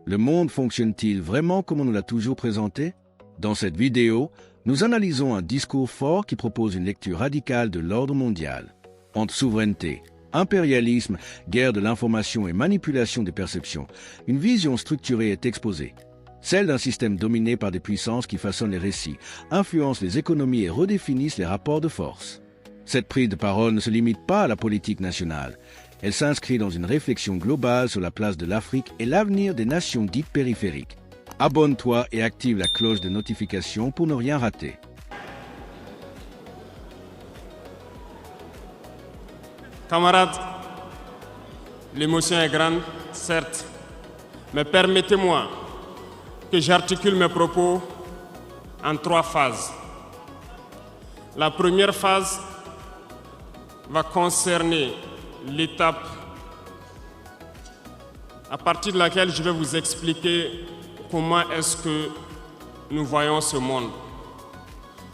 Le monde fonctionne-t-il vraiment comme on nous l'a toujours présenté? Dans cette vidéo, nous analysons un discours fort qui propose une lecture radicale de l'ordre mondial. Entre souveraineté, impérialisme, guerre de l'information et manipulation des perceptions, une vision structurée est exposée. Celle d'un système dominé par des puissances qui façonnent les récits, influencent les économies et redéfinissent les rapports de force. Cette prise de parole ne se limite pas à la politique nationale. Elle s'inscrit dans une réflexion globale sur la place de l'Afrique et l'avenir des nations dites périphériques. Abonne-toi et active la cloche de notification pour ne rien rater. Camarades, l'émotion est grande, certes, mais permettez-moi que j'articule mes propos en 3 phases. La première phase va concerner l'étape à partir de laquelle je vais vous expliquer comment est-ce que nous voyons ce monde.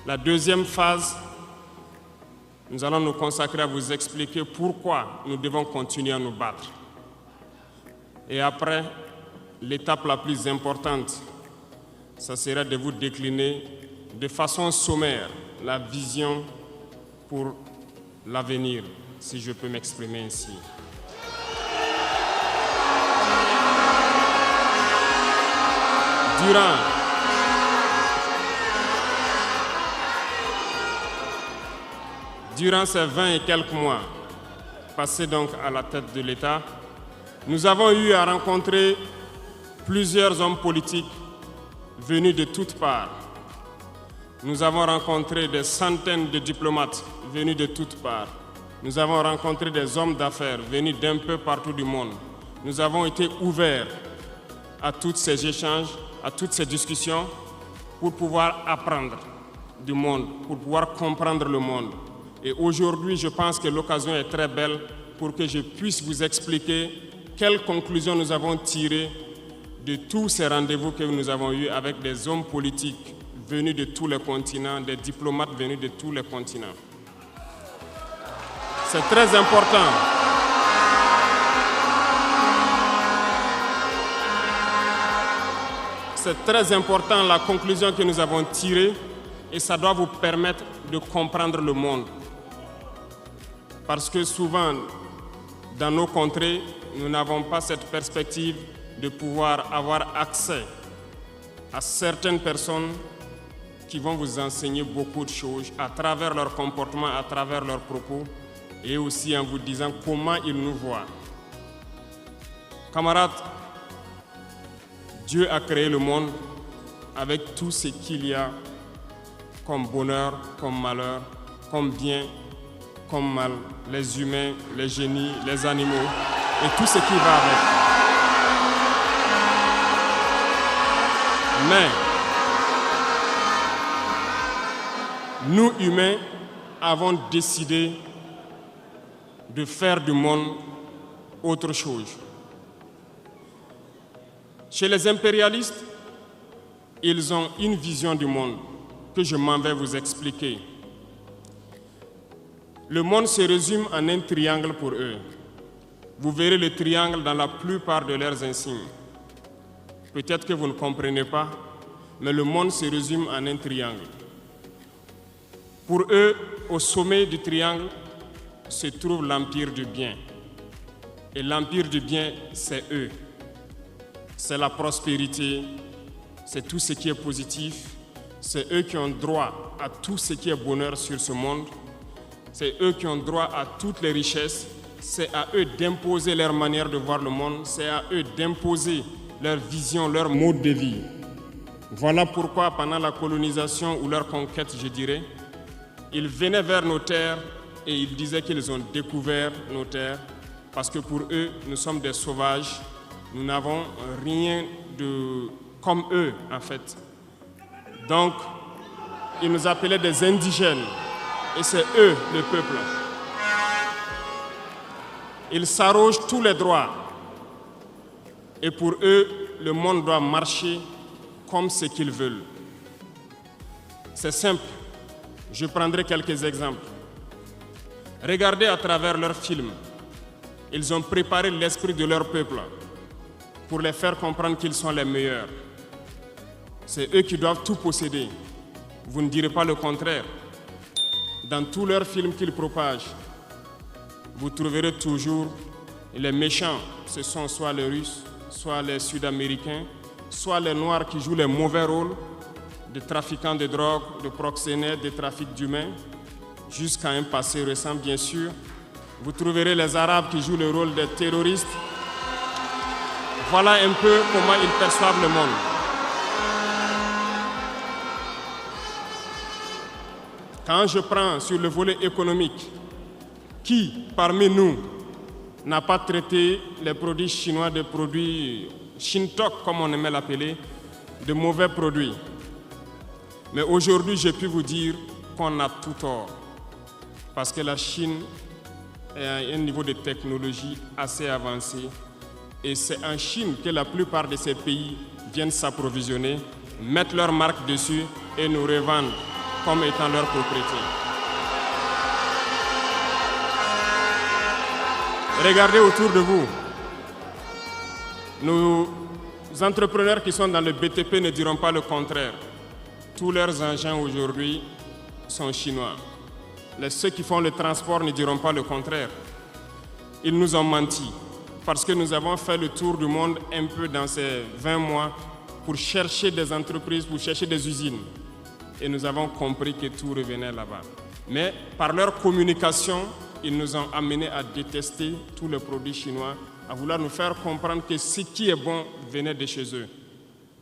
La deuxième phase, nous allons nous consacrer à vous expliquer pourquoi nous devons continuer à nous battre. Et après, l'étape la plus importante, ça sera de vous décliner de façon sommaire la vision pour l'avenir, si je peux m'exprimer ainsi. Durant ces 20 et quelques mois passés donc à la tête de l'État, nous avons eu à rencontrer plusieurs hommes politiques venus de toutes parts. Nous avons rencontré des centaines de diplomates venus de toutes parts. Nous avons rencontré des hommes d'affaires venus d'un peu partout du monde. Nous avons été ouverts à tous ces échanges, à toutes ces discussions pour pouvoir apprendre du monde, pour pouvoir comprendre le monde. Et aujourd'hui, je pense que l'occasion est très belle pour que je puisse vous expliquer quelles conclusions nous avons tirées de tous ces rendez-vous que nous avons eus avec des hommes politiques venus de tous les continents, des diplomates venus de tous les continents. C'est très important. C'est très important la conclusion que nous avons tirée et ça doit vous permettre de comprendre le monde. Parce que souvent, dans nos contrées, nous n'avons pas cette perspective de pouvoir avoir accès à certaines personnes qui vont vous enseigner beaucoup de choses à travers leur comportement, à travers leurs propos et aussi en vous disant comment ils nous voient. Camarades, Dieu a créé le monde avec tout ce qu'il y a comme bonheur, comme malheur, comme bien, comme mal, les humains, les génies, les animaux et tout ce qui va avec. Mais nous, humains, avons décidé de faire du monde autre chose. Chez les impérialistes, ils ont une vision du monde que je m'en vais vous expliquer. Le monde se résume en un triangle pour eux. Vous verrez le triangle dans la plupart de leurs insignes. Peut-être que vous ne comprenez pas, mais le monde se résume en un triangle. Pour eux, au sommet du triangle, se trouve l'empire du bien. Et l'empire du bien, c'est eux. C'est la prospérité, c'est tout ce qui est positif. C'est eux qui ont droit à tout ce qui est bonheur sur ce monde. C'est eux qui ont droit à toutes les richesses. C'est à eux d'imposer leur manière de voir le monde. C'est à eux d'imposer leur vision, leur mode de vie. Voilà pourquoi pendant la colonisation ou leur conquête, je dirais, ils venaient vers nos terres et ils disaient qu'ils ont découvert nos terres parce que pour eux, nous sommes des sauvages. Nous n'avons rien de comme eux, en fait. Donc, ils nous appelaient des indigènes. Et c'est eux, le peuple. Ils s'arrogent tous les droits. Et pour eux, le monde doit marcher comme ce qu'ils veulent. C'est simple. Je prendrai quelques exemples. Regardez à travers leurs films. Ils ont préparé l'esprit de leur peuple. pour les faire comprendre qu'ils sont les meilleurs. C'est eux qui doivent tout posséder. Vous ne direz pas le contraire. Dans tous leurs films qu'ils propagent, vous trouverez toujours les méchants. Ce sont soit les Russes, soit les Sud-Américains, soit les Noirs qui jouent les mauvais rôles de trafiquants de drogue, de proxénètes, de trafic d'humains, jusqu'à un passé récent, bien sûr. Vous trouverez les Arabes qui jouent le rôle des terroristes. Voilà un peu comment ils perçoivent le monde. Quand je prends sur le volet économique, qui parmi nous n'a pas traité les produits chinois de produits Shintok, comme on aimait l'appeler, de mauvais produits? Mais aujourd'hui, j'ai pu vous dire qu'on a tout tort. Parce que la Chine est à un niveau de technologie assez avancé. Et c'est en Chine que la plupart de ces pays viennent s'approvisionner, mettent leur marque dessus et nous revendent comme étant leur propriété. Regardez autour de vous. Nos entrepreneurs qui sont dans le BTP ne diront pas le contraire. Tous leurs engins aujourd'hui sont chinois. Ceux qui font le transport ne diront pas le contraire. Ils nous ont menti parce que nous avons fait le tour du monde un peu dans ces 20 mois pour chercher des entreprises, pour chercher des usines. Et nous avons compris que tout revenait là-bas. Mais par leur communication, ils nous ont amenés à détester tous les produits chinois, à vouloir nous faire comprendre que ce qui est bon venait de chez eux,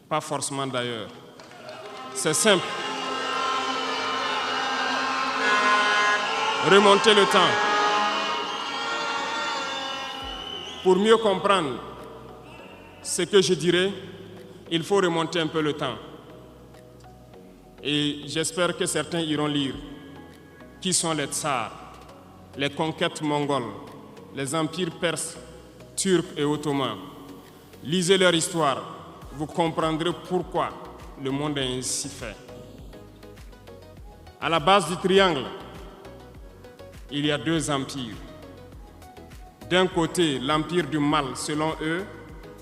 pas forcément d'ailleurs. C'est simple. Remonter le temps. Pour mieux comprendre ce que je dirais, il faut remonter un peu le temps. Et j'espère que certains iront lire qui sont les tsars, les conquêtes mongoles, les empires perses, turcs et ottomans. Lisez leur histoire, vous comprendrez pourquoi le monde est ainsi fait. À la base du triangle, il y a deux empires. D'un côté, l'empire du mal selon eux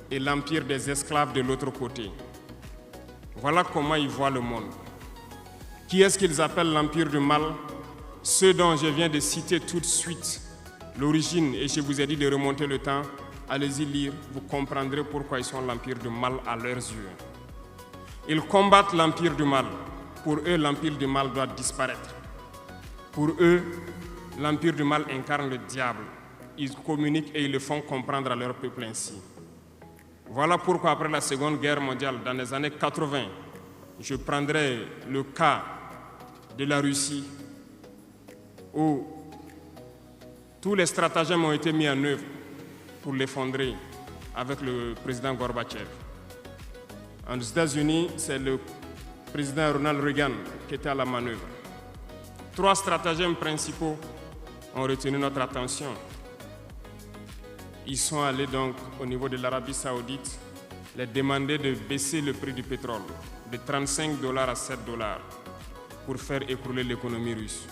et l'empire des esclaves de l'autre côté. Voilà comment ils voient le monde. Qui est-ce qu'ils appellent l'empire du mal? Ceux dont je viens de citer tout de suite l'origine, et je vous ai dit de remonter le temps. Allez-y lire, vous comprendrez pourquoi ils sont l'empire du mal à leurs yeux. Ils combattent l'empire du mal. Pour eux, l'empire du mal doit disparaître. Pour eux, l'empire du mal incarne le diable. Ils communiquent et ils le font comprendre à leur peuple ainsi. Voilà pourquoi après la Seconde Guerre mondiale, dans les années 80, je prendrai le cas de la Russie où tous les stratagèmes ont été mis en œuvre pour l'effondrer avec le président Gorbatchev. Aux États-Unis, c'est le président Ronald Reagan qui était à la manœuvre. 3 stratagèmes principaux ont retenu notre attention. Ils sont allés donc au niveau de l'Arabie Saoudite les demander de baisser le prix du pétrole de $35 à $7 pour faire écrouler l'économie russe.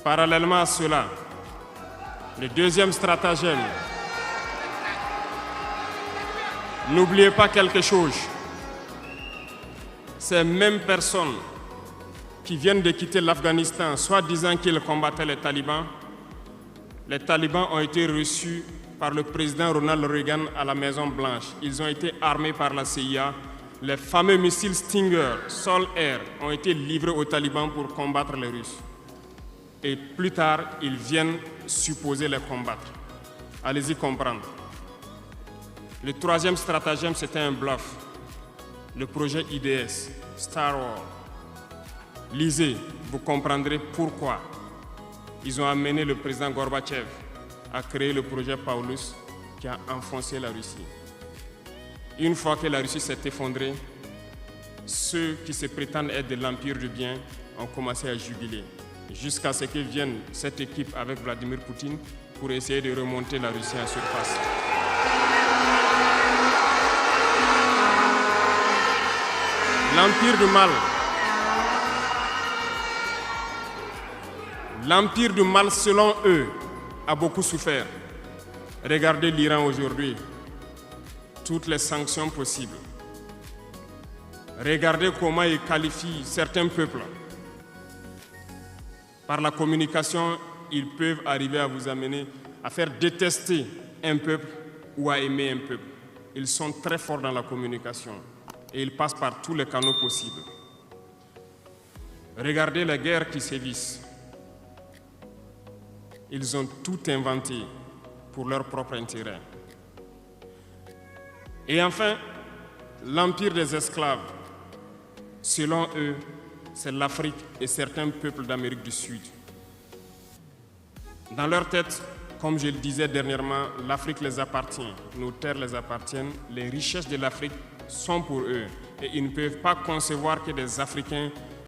Parallèlement à cela, le deuxième stratagème, n'oubliez pas quelque chose, ces mêmes personnes qui viennent de quitter l'Afghanistan, soit disant qu'ils combattaient les talibans ont été reçus par le président Ronald Reagan à la Maison-Blanche. Ils ont été armés par la CIA. Les fameux missiles Stinger, Sol-Air, ont été livrés aux talibans pour combattre les Russes. Et plus tard, ils viennent supposer les combattre. Allez-y comprendre. Le troisième stratagème, c'était un bluff. Le projet IDS, Star Wars. Lisez, vous comprendrez pourquoi ils ont amené le président Gorbatchev à créer le projet Paulus qui a enfoncé la Russie. Une fois que la Russie s'est effondrée, ceux qui se prétendent être de l'empire du bien ont commencé à jubiler, jusqu'à ce que vienne cette équipe avec Vladimir Poutine pour essayer de remonter la Russie en surface. L'empire du mal. L'empire du mal, selon eux, a beaucoup souffert. Regardez l'Iran aujourd'hui. toutes les sanctions possibles. Regardez comment ils qualifient certains peuples. Par la communication, ils peuvent arriver à vous amener à faire détester un peuple ou à aimer un peuple. Ils sont très forts dans la communication et ils passent par tous les canaux possibles. Regardez les guerres qui sévissent. Ils ont tout inventé pour leur propre intérêt. Et enfin, l'empire des esclaves. Selon eux, c'est l'Afrique et certains peuples d'Amérique du Sud. Dans leur tête, comme je le disais dernièrement, l'Afrique les appartient, nos terres les appartiennent, les richesses de l'Afrique sont pour eux et ils ne peuvent pas concevoir que des Africains